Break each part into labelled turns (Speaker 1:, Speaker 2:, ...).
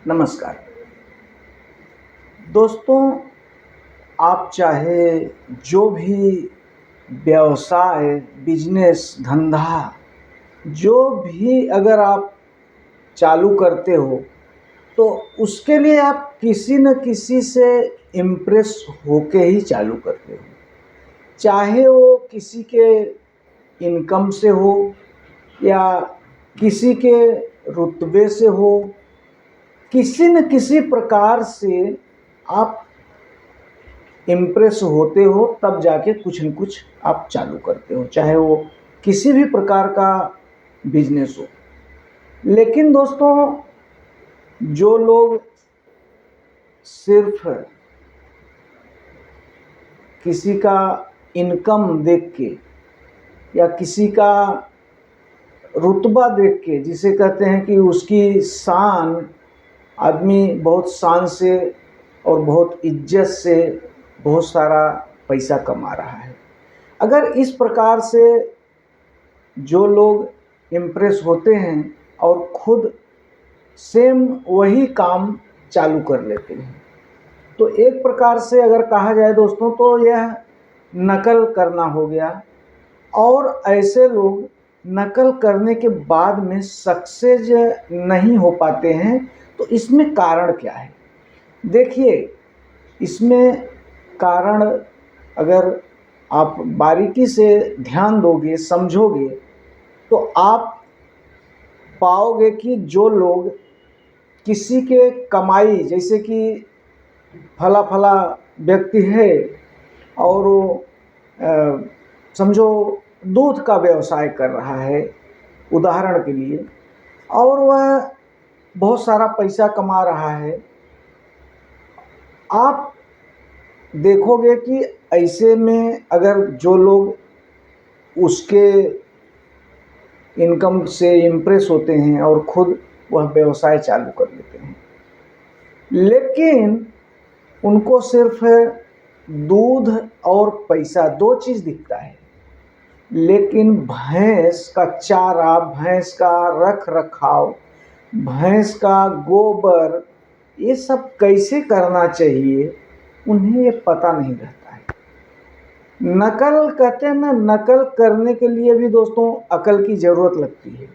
Speaker 1: नमस्कार दोस्तों, आप चाहे जो भी व्यवसाय, बिजनेस, धंधा जो भी अगर आप चालू करते हो तो उसके लिए आप किसी न किसी से इम्प्रेस होके ही चालू करते हो। चाहे वो किसी के इनकम से हो या किसी के रुतबे से हो, किसी न किसी प्रकार से आप इम्प्रेस होते हो, तब जाके कुछ न कुछ आप चालू करते हो, चाहे वो किसी भी प्रकार का बिजनेस हो। लेकिन दोस्तों, जो लोग सिर्फ किसी का इनकम देख के या किसी का रुतबा देख के, जिसे कहते हैं कि उसकी शान, आदमी बहुत शान से और बहुत इज्जत से बहुत सारा पैसा कमा रहा है, अगर इस प्रकार से जो लोग इम्प्रेस होते हैं और खुद सेम वही काम चालू कर लेते हैं, तो एक प्रकार से अगर कहा जाए दोस्तों तो यह नकल करना हो गया। और ऐसे लोग नकल करने के बाद में सक्सेस नहीं हो पाते हैं। तो इसमें कारण क्या है? देखिए, इसमें कारण अगर आप बारीकी से ध्यान दोगे, समझोगे, तो आप पाओगे कि जो लोग किसी के कमाई, जैसे कि फला फला व्यक्ति है और वो समझो दूध का व्यवसाय कर रहा है उदाहरण के लिए, और वह बहुत सारा पैसा कमा रहा है, आप देखोगे कि ऐसे में अगर जो लोग उसके इनकम से इम्प्रेस होते हैं और खुद वह व्यवसाय चालू कर लेते हैं, लेकिन उनको सिर्फ दूध और पैसा, दो चीज़ दिखता है, लेकिन भैंस का चारा, भैंस का रख रखाव, भैंस का गोबर, ये सब कैसे करना चाहिए उन्हें ये पता नहीं रहता है। नकल कहते हैं ना, नकल करने के लिए भी दोस्तों अकल की ज़रूरत लगती है।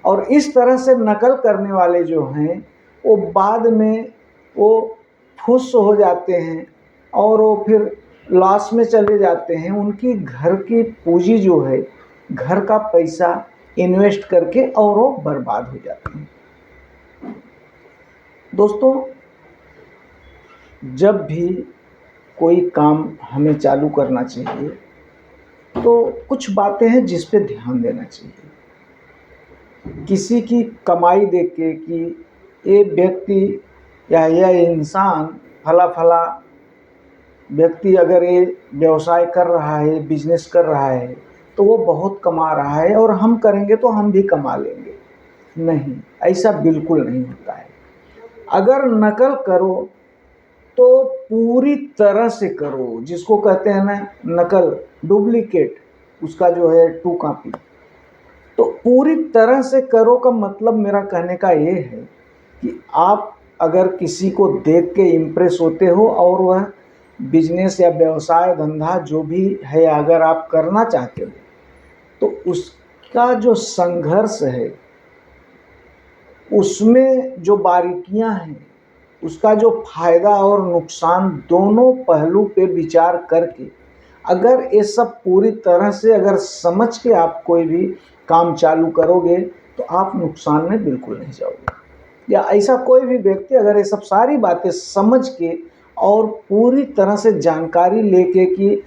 Speaker 1: और इस तरह से नकल करने वाले जो हैं वो बाद में वो फुस हो जाते हैं और वो फिर लॉस में चले जाते हैं। उनकी घर की पूंजी जो है, घर का पैसा इन्वेस्ट करके, और वो बर्बाद हो जाते हैं। दोस्तों, जब भी कोई काम हमें चालू करना चाहिए तो कुछ बातें हैं जिस पे ध्यान देना चाहिए। किसी की कमाई देख के कि ये व्यक्ति या यह इंसान, फला फला व्यक्ति अगर ये व्यवसाय कर रहा है, बिजनेस कर रहा है, तो वो बहुत कमा रहा है और हम करेंगे तो हम भी कमा लेंगे। नहीं, ऐसा बिल्कुल नहीं होता है। अगर नकल करो तो पूरी तरह से करो, जिसको कहते हैं ना नकल, डुप्लीकेट, उसका जो है टू कॉपी। तो पूरी तरह से करो का मतलब मेरा कहने का ये है कि आप अगर किसी को देख के इम्प्रेस होते हो और वह बिजनेस या व्यवसाय, धंधा जो भी है अगर आप करना चाहते हो, तो उसका जो संघर्ष है, उसमें जो बारीकियां हैं, उसका जो फायदा और नुकसान, दोनों पहलू पे विचार करके अगर ये सब पूरी तरह से अगर समझ के आप कोई भी काम चालू करोगे तो आप नुकसान में बिल्कुल नहीं जाओगे। या ऐसा कोई भी व्यक्ति अगर ये सब सारी बातें समझ के और पूरी तरह से जानकारी लेके कि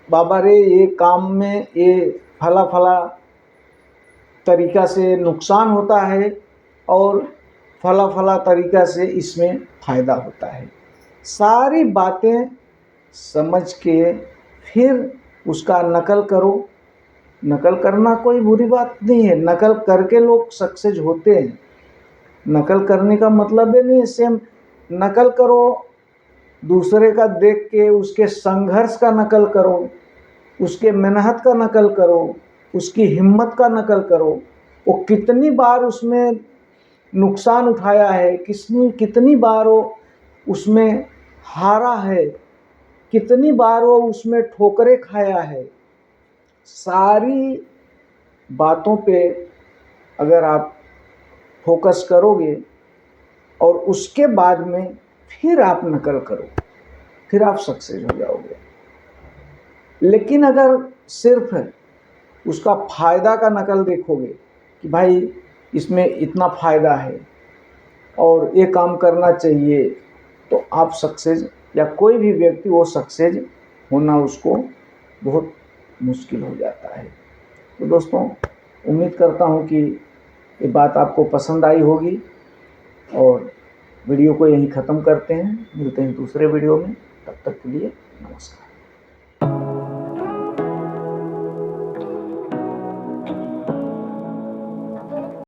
Speaker 1: बाबा रे ये काम में ये फला फला तरीका से नुकसान होता है और फला फला तरीका से इसमें फ़ायदा होता है, सारी बातें समझ के फिर उसका नकल करो। नकल करना कोई बुरी बात नहीं है, नकल करके लोग सक्सेस होते हैं। नकल करने का मतलब ये नहीं है सेम नकल करो, दूसरे का देख के उसके संघर्ष का नकल करो, उसके मेहनत का नकल करो, उसकी हिम्मत का नकल करो, वो कितनी बार उसमें नुकसान उठाया है, कितनी बार वो उसमें हारा है, कितनी बार वो उसमें ठोकरें खाया है, सारी बातों पे अगर आप फोकस करोगे और उसके बाद में फिर आप नकल करो, फिर आप सक्सेस हो जाओगे। लेकिन अगर सिर्फ उसका फ़ायदा का नकल देखोगे कि भाई इसमें इतना फ़ायदा है और ये काम करना चाहिए, तो आप सक्सेस, या कोई भी व्यक्ति वो सक्सेस होना उसको बहुत मुश्किल हो जाता है। तो दोस्तों, उम्मीद करता हूँ कि ये बात आपको पसंद आई होगी, और वीडियो को यहीं ख़त्म करते हैं। मिलते हैं दूसरे वीडियो में, तब तक के लिए नमस्कार।